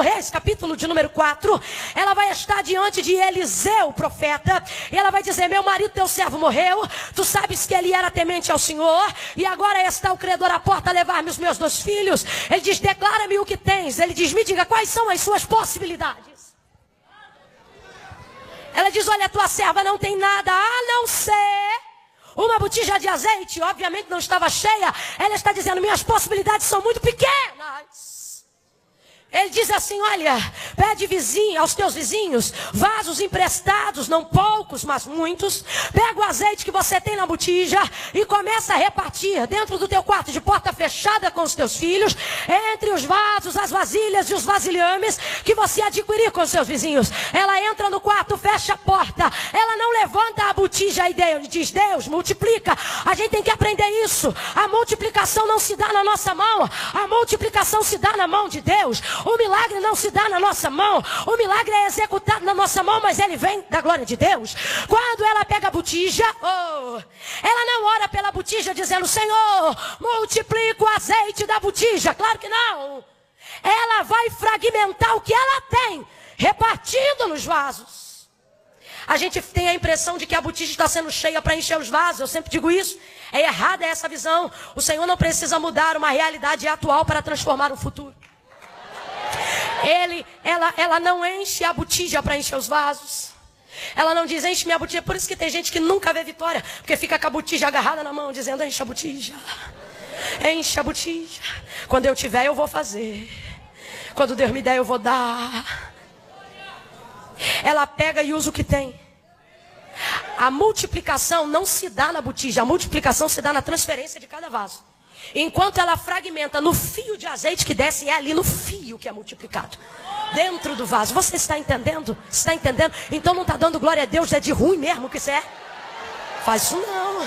Reis, capítulo de número 4, ela vai estar diante de Eliseu, o profeta, e ela vai dizer, meu marido, teu servo morreu, tu sabes que ele era temente ao Senhor, e agora está o credor à porta a levar-me os meus 2 filhos. Ele diz, declara-me o que tens. Ele diz, me diga quais são as suas possibilidades. Ela diz, olha, tua serva não tem nada a não ser uma botija de azeite. Obviamente não estava cheia. Ela está dizendo, minhas possibilidades são muito pequenas. Ele diz assim, olha, pede aos teus vizinhos, vasos emprestados, não poucos, mas muitos. Pega o azeite que você tem na botija e começa a repartir dentro do teu quarto de porta fechada com os teus filhos, entre os vasos, as vasilhas e os vasilhames que você adquirir com os seus vizinhos. Ela entra no quarto, fecha a porta, ela não levanta a botija e diz, Deus, multiplica. A gente tem que aprender isso. A multiplicação não se dá na nossa mão, a multiplicação se dá na mão de Deus. O milagre não se dá na nossa mão. O milagre é executado na nossa mão, mas ele vem da glória de Deus. Quando ela pega a botija, ela não ora pela botija dizendo, Senhor, multiplica o azeite da botija. Claro que não. Ela vai fragmentar o que ela tem, repartindo nos vasos. A gente tem a impressão de que a botija está sendo cheia para encher os vasos. Eu sempre digo isso. É errada essa visão. O Senhor não precisa mudar uma realidade atual para transformar o futuro. Ela não enche a botija para encher os vasos. Ela não diz, enche minha botija. Por isso que tem gente que nunca vê vitória, porque fica com a botija agarrada na mão, dizendo, enche a botija. Enche a botija. Quando eu tiver, eu vou fazer. Quando Deus me der, eu vou dar. Ela pega e usa o que tem. A multiplicação não se dá na botija. A multiplicação se dá na transferência de cada vaso. Enquanto ela fragmenta no fio de azeite que desce, é ali no fio que é multiplicado. Dentro do vaso. Você está entendendo? Está entendendo? Então não está dando glória a Deus, é de ruim mesmo que isso é? Faz isso não.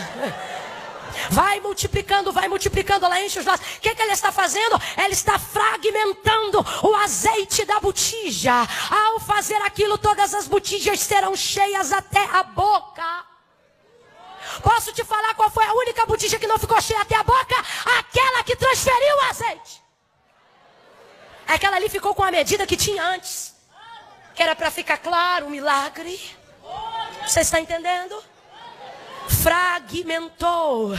Vai multiplicando, ela enche os vasos. O que ela está fazendo? Ela está fragmentando o azeite da botija. Ao fazer aquilo, todas as botijas serão cheias até a boca. Posso te falar qual foi a única botija que não ficou cheia até a boca? Aquela que transferiu o azeite. Aquela ali ficou com a medida que tinha antes. Que era para ficar claro o milagre. Você está entendendo? Fragmentou.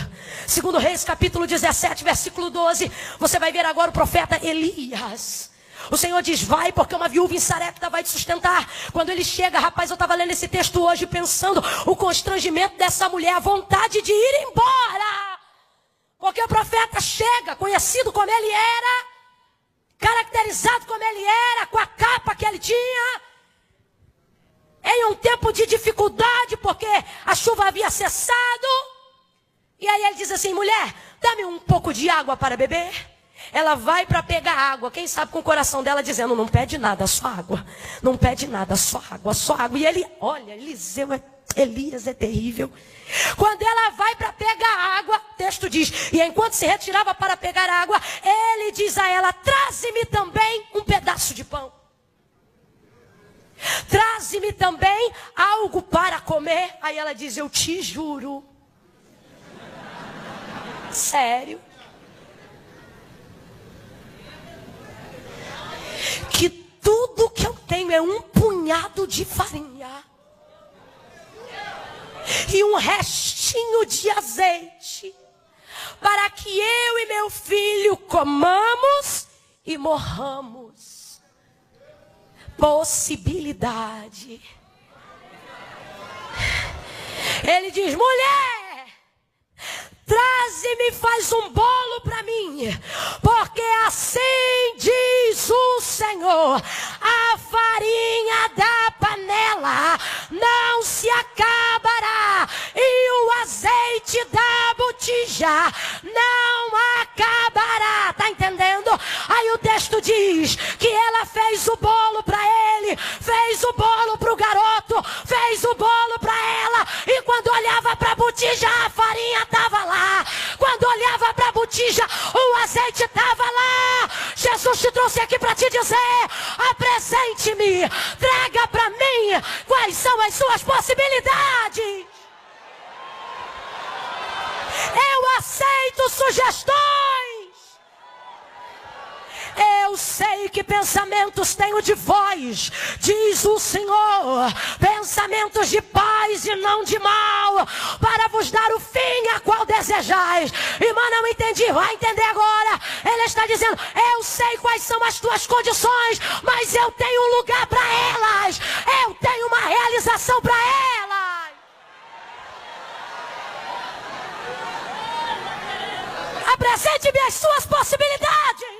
Segundo Reis, capítulo 17, versículo 12. Você vai ver agora o profeta Elias. O Senhor diz, vai, porque uma viúva em Sarepta vai te sustentar. Quando ele chega, rapaz, eu estava lendo esse texto hoje, pensando o constrangimento dessa mulher, a vontade de ir embora. Porque o profeta chega, conhecido como ele era, caracterizado como ele era, com a capa que ele tinha, em um tempo de dificuldade, porque a chuva havia cessado. E aí ele diz assim, mulher, dá-me um pouco de água para beber. Ela vai para pegar água, quem sabe com o coração dela dizendo, não pede nada, só água. Não pede nada, só água, só água. E ele, olha, Elias é terrível. Quando ela vai para pegar água, o texto diz, e enquanto se retirava para pegar água, ele diz a ela, traze-me também um pedaço de pão. Traze-me também algo para comer. Aí ela diz, eu te juro. Sério? Que tudo que eu tenho é um punhado de farinha e um restinho de azeite, para que eu e meu filho comamos e morramos. Possibilidade. Ele diz, mulher, traze-me, faz um bolo para mim, porque assim diz o Senhor, a farinha da panela não se acabará, e o azeite da botija não acabará. Tá entendendo? Aí o texto diz que ela fez o bolo para ele, fez o bolo para o garoto, fez o bolo para ela, e quando olhava para a botija, a farinha estava lá. Quando olhava para a botija, o azeite estava lá. Jesus te trouxe aqui para te dizer, apresente-me, traga para mim quais são as suas possibilidades. Eu aceito sugestões. Eu sei que pensamentos tenho de vós, diz o Senhor, pensamentos de paz e não de mal, para vos dar o fim a qual desejais. Irmã, não entendi, vai entender agora. Ele está dizendo, eu sei quais são as tuas condições, mas eu tenho um lugar para elas, eu tenho uma realização para elas. Apresente-me as suas possibilidades.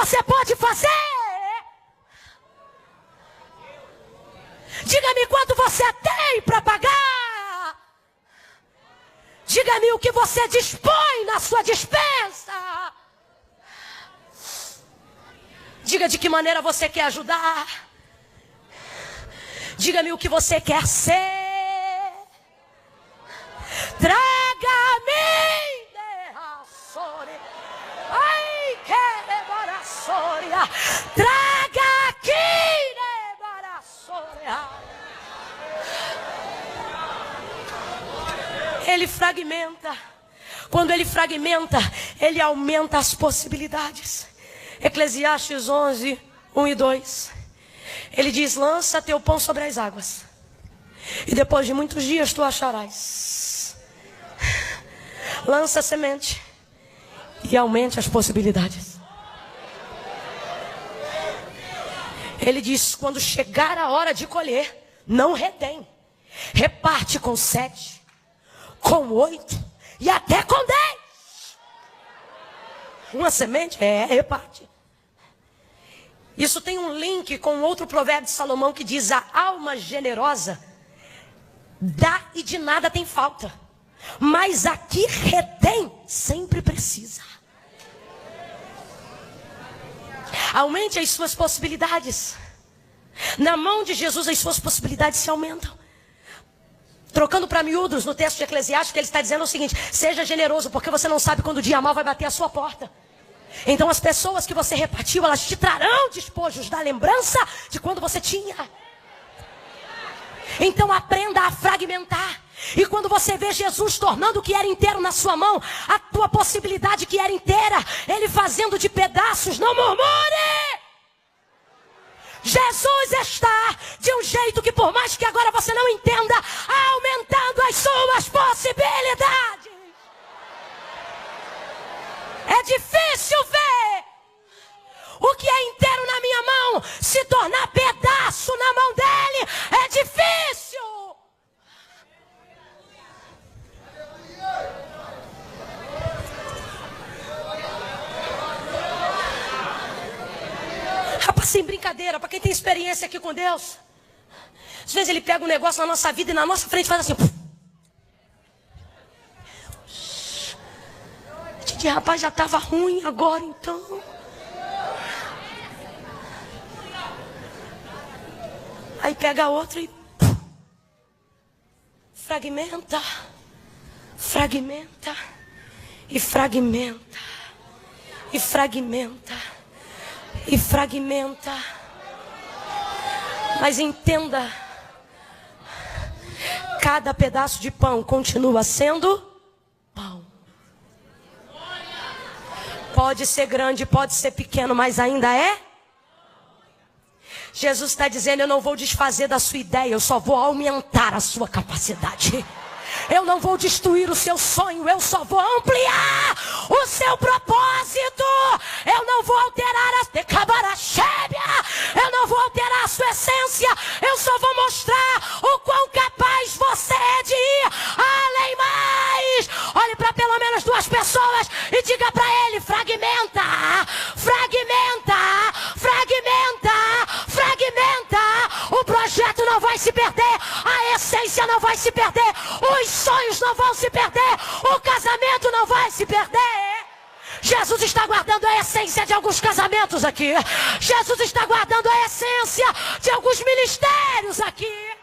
você pode fazer. Diga-me quanto você tem para pagar. Diga-me o que você dispõe na sua despensa. Diga de que maneira você quer ajudar. Diga-me o que você quer ser. Traga-me. Ai, querebaraçoria. Traga aqui. Ele fragmenta. Quando ele fragmenta, ele aumenta as possibilidades. Eclesiastes 11, 1 e 2. Ele diz: lança teu pão sobre as águas, e depois de muitos dias tu acharás. Lança a semente e aumente as possibilidades. Ele diz: quando chegar a hora de colher, não retém. Reparte com 7, com 8 e até com 10. Uma semente? Reparte. Isso tem um link com outro provérbio de Salomão que diz: a alma generosa dá e de nada tem falta, mas a que retém sempre precisa. Aumente as suas possibilidades. Na mão de Jesus as suas possibilidades se aumentam. Trocando para miúdos, no texto de Eclesiastes, que ele está dizendo o seguinte: seja generoso, porque você não sabe quando o dia mal vai bater a sua porta. Então as pessoas que você repartiu, elas te trarão despojos da lembrança de quando você tinha. Então aprenda a fragmentar. E quando você vê Jesus tornando o que era inteiro na sua mão, a tua possibilidade que era inteira, ele fazendo de pedaços, não murmure! Jesus está de um jeito que, por mais que agora você não entenda, aumentando as suas possibilidades. É difícil ver o que é inteiro na minha mão se tornar pedaço na mão dele. É difícil. Rapaz, sem brincadeira, para quem tem experiência aqui com Deus, às vezes ele pega um negócio na nossa vida e na nossa frente faz assim. Rapaz, já estava ruim agora então. Aí pega outra e fragmenta, fragmenta, e fragmenta, e fragmenta, e fragmenta. Mas entenda, cada pedaço de pão continua sendo pão. Pode ser grande, pode ser pequeno, mas ainda é. Jesus está dizendo: eu não vou desfazer da sua ideia, eu só vou aumentar a sua capacidade. Eu não vou destruir o seu sonho, eu só vou ampliar o seu propósito. Eu não vou alterar eu não vou alterar a sua essência. Eu só vou mostrar o quão capaz você é de ir além mais. Olhe para pelo menos 2 pessoas e diga para ele: fragmenta, fragmenta, fragmenta, fragmenta. O projeto não vai se perder, a essência não vai se perder, os sonhos não vão se perder, o casamento não vai se perder. Jesus está guardando a essência de alguns casamentos aqui. Jesus está guardando a essência de alguns ministérios aqui.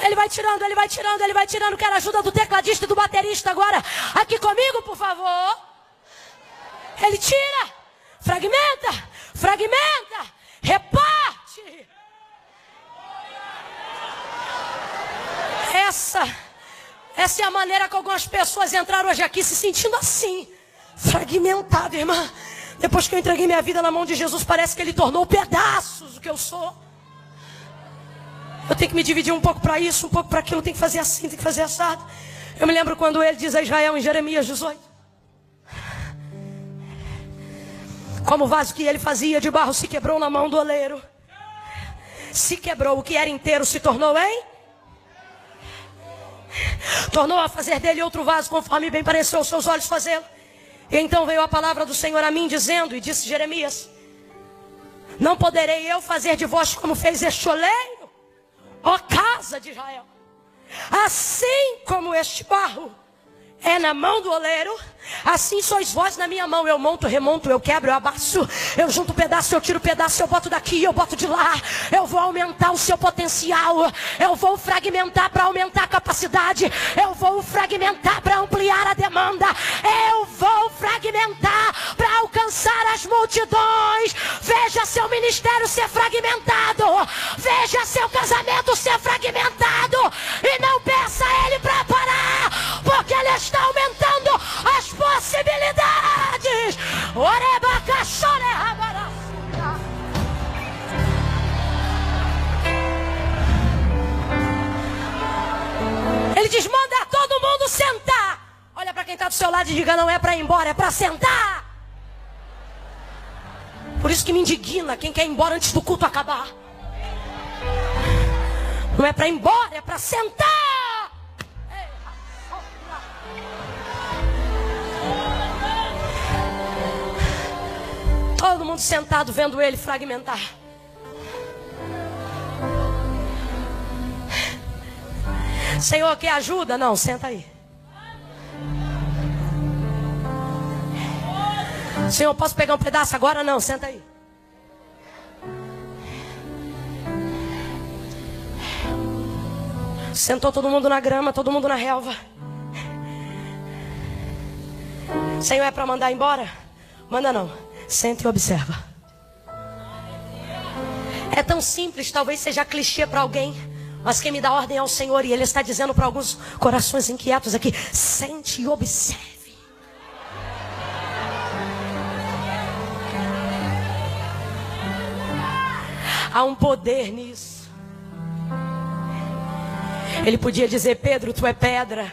Ele vai tirando, ele vai tirando, ele vai tirando. Quero a ajuda do tecladista e do baterista agora. Aqui comigo, por favor. Ele tira, fragmenta, fragmenta, reparte. Essa é a maneira que algumas pessoas entraram hoje aqui se sentindo assim, fragmentado, irmã. Depois que eu entreguei minha vida na mão de Jesus, parece que ele tornou pedaços o que eu sou. Eu tenho que me dividir um pouco para isso, um pouco para aquilo, tem que fazer assim, tem que fazer assado. Eu me lembro quando ele diz a Israel em Jeremias 18: como o vaso que ele fazia de barro se quebrou na mão do oleiro. Se quebrou, o que era inteiro se tornou tornou a fazer dele outro vaso, conforme bem pareceu aos seus olhos fazê-lo. E então veio a palavra do Senhor a mim dizendo, e disse Jeremias: não poderei eu fazer de vós como fez este oleiro, ó casa de Israel. Assim como este barro é na mão do oleiro, assim sois vós na minha mão. Eu monto, remonto, eu quebro, eu abaço, eu junto pedaço, eu tiro pedaço, eu boto daqui, eu boto de lá. Eu vou aumentar o seu potencial, eu vou fragmentar para aumentar a capacidade, eu vou fragmentar para ampliar a demanda, eu vou fragmentar para alcançar as multidões. Veja seu ministério ser fragmentado, veja seu casamento ser fragmentado, e não peça a Ele para parar, porque Ele está aumentando as possibilidades. Ele diz: manda todo mundo sentar. Olha para quem está do seu lado e diga: não é para ir embora, é para sentar. Por isso que me indigna quem quer ir embora antes do culto acabar. Não é para ir embora, é para sentar. Todo mundo sentado vendo ele fragmentar. Senhor, quer ajuda? Não, senta aí. Senhor, posso pegar um pedaço agora? Não, senta aí. Sentou todo mundo na grama, todo mundo na relva. Senhor, é para mandar embora? Manda não. Senta e observa. É tão simples, talvez seja clichê para alguém, mas quem me dá ordem é o Senhor, e Ele está dizendo para alguns corações inquietos aqui: sente e observe. Há um poder nisso. Ele podia dizer: Pedro, tu é pedra.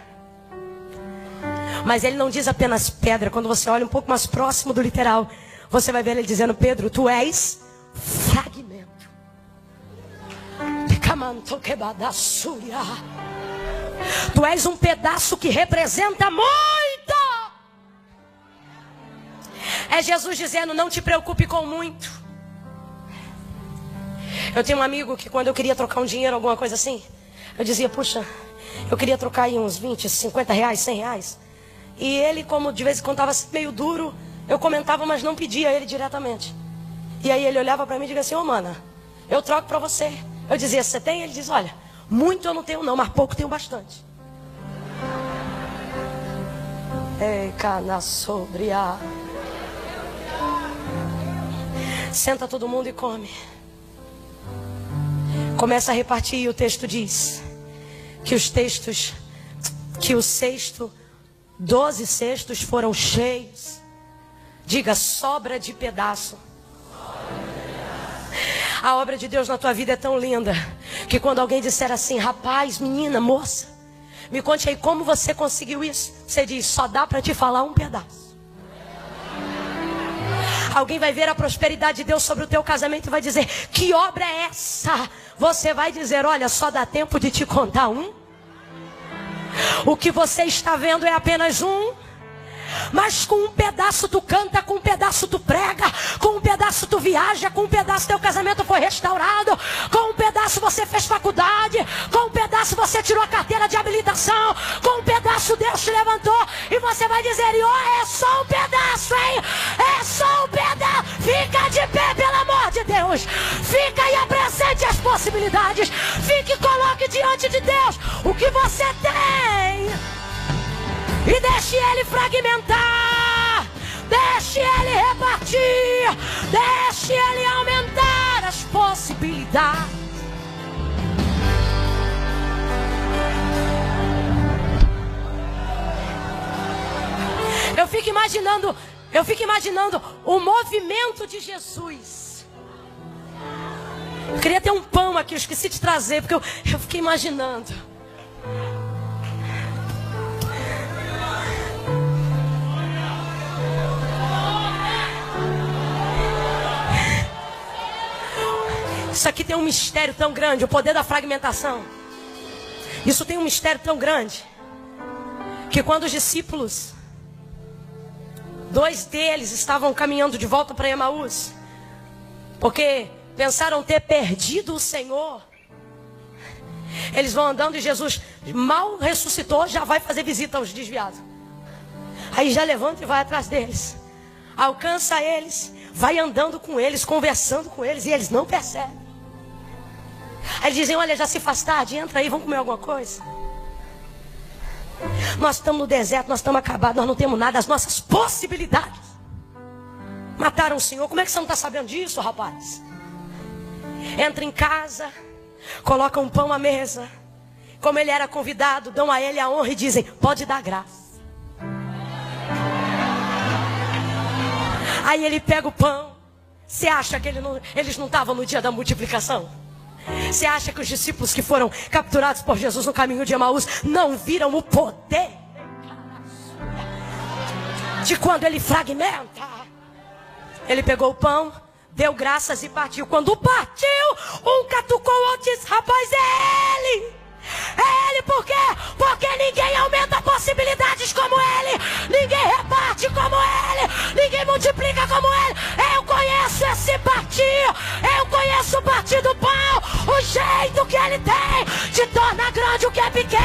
Mas ele não diz apenas pedra. Quando você olha um pouco mais próximo do literal, você vai ver ele dizendo: Pedro, tu és fragmento. Tu és um pedaço que representa muito. É Jesus dizendo: não te preocupe com muito. Eu tenho um amigo que quando eu queria trocar um dinheiro, alguma coisa assim, eu dizia: puxa, eu queria trocar aí uns 20, 50 reais, 100 reais. E ele, como de vez em quando estava meio duro, eu comentava, mas não pedia a ele diretamente. E aí ele olhava para mim e dizia assim: ô mana, eu troco para você. Eu dizia: você tem? Ele diz: olha, muito eu não tenho não, mas pouco tenho bastante. Ei, cana sobre a... Senta todo mundo e come. Começa a repartir, e o texto diz que o cesto, 12 cestos foram cheios. Diga: sobra de pedaço. A obra de Deus na tua vida é tão linda que quando alguém disser assim: rapaz, menina, moça, me conte aí como você conseguiu isso, você diz: só dá para te falar um pedaço. Alguém vai ver a prosperidade de Deus sobre o teu casamento e vai dizer: que obra é essa? Você vai dizer: olha, só dá tempo de te contar um. O que você está vendo é apenas um. Mas com um pedaço tu canta, com um pedaço tu prega, com um pedaço tu viaja, com um pedaço teu casamento foi restaurado, com um pedaço você fez faculdade, com um pedaço você tirou a carteira de habilitação, com um pedaço Deus te levantou, e você vai dizer: oh, é só um pedaço, hein? É só um pedaço. Fica de pé, pelo amor de Deus. Fica e apresente as possibilidades. Fique e coloque diante de Deus o que você tem. E deixe Ele fragmentar, deixe Ele repartir, deixe Ele aumentar as possibilidades. Eu fico imaginando o movimento de Jesus. Eu queria ter um pão aqui, eu esqueci de trazer, porque eu fiquei imaginando. Isso aqui tem um mistério tão grande, o poder da fragmentação. Isso tem um mistério tão grande, que quando os discípulos 2 deles estavam caminhando de volta para Emaús, porque pensaram ter perdido o Senhor. Eles vão andando e Jesus mal ressuscitou, já vai fazer visita aos desviados. Aí já levanta e vai atrás deles, alcança eles, vai andando com eles, conversando com eles, e eles não percebem. Aí eles dizem: olha, já se faz tarde, entra aí, vamos comer alguma coisa. Nós estamos no deserto, nós estamos acabados, nós não temos nada, as nossas possibilidades mataram o Senhor. Como é que você não está sabendo disso, rapaz? Entra em casa, coloca um pão à mesa, como ele era convidado, dão a ele a honra e dizem: pode dar graça. Aí ele pega o pão. Você acha que eles não estavam no dia da multiplicação? Você acha que os discípulos que foram capturados por Jesus no caminho de Emaús não viram o poder de quando ele fragmenta? Ele pegou o pão, deu graças e partiu. Quando partiu, um catucou o outro e disse: rapaz, é ele! É ele, por quê? Porque ninguém aumenta possibilidades como ele, ninguém reparte como ele, ninguém multiplica como ele. Eu conheço esse partir, eu conheço o partir do pão, o jeito que ele tem de tornar grande o que é pequeno.